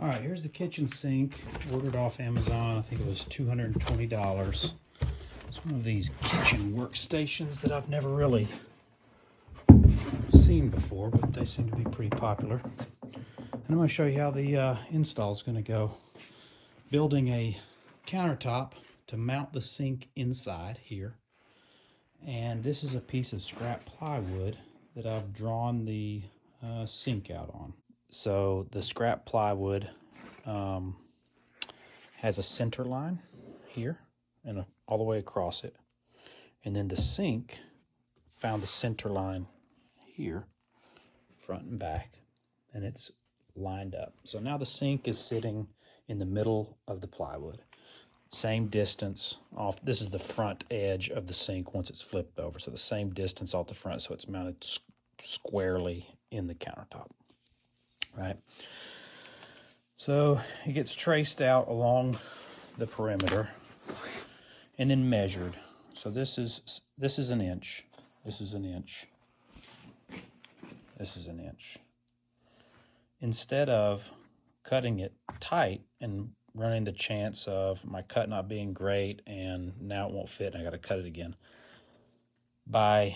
All right, here's the kitchen sink. Ordered off Amazon. I think it was $220. It's one of these kitchen workstations that I've never really seen before, but they seem to be pretty popular. And I'm going to show you how the install is going to go. Building a countertop to mount the sink inside here. And this is a piece of scrap plywood that I've drawn the sink out on. So the scrap plywood has a center line here and all the way across it. And then the sink found the center line here, front and back, and it's lined up. So now the sink is sitting in the middle of the plywood. Same distance off. This is the front edge of the sink once it's flipped over. So the same distance off the front, so it's mounted squarely in the countertop, right? So it gets traced out along the perimeter and then measured. So this is an inch. This is an inch. This is an inch. Instead of cutting it tight and running the chance of my cut not being great and now it won't fit and I got to cut it again, by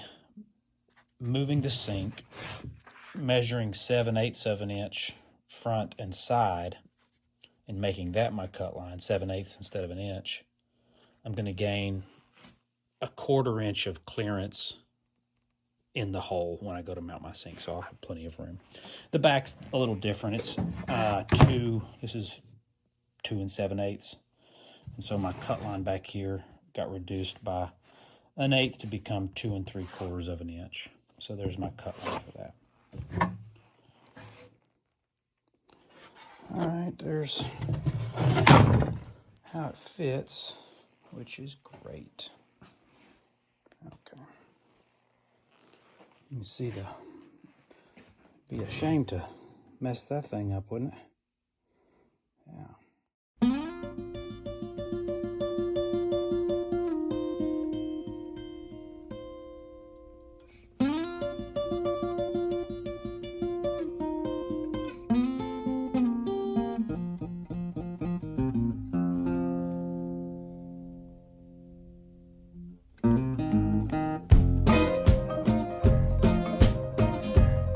moving the sink, measuring 7/8 of an inch front and side and making that my cut line, 7/8 instead of an inch, I'm going to gain a 1/4 inch of clearance in the hole when I go to mount my sink, so I'll have plenty of room. The back's a little different. It's this is 2 7/8, and so my cut line back here got reduced by 1/8 to become 2 3/4 of an inch. So there's my cut line for that. All right, there's how it fits, which is great. Okay. You can see be a shame to mess that thing up, wouldn't it?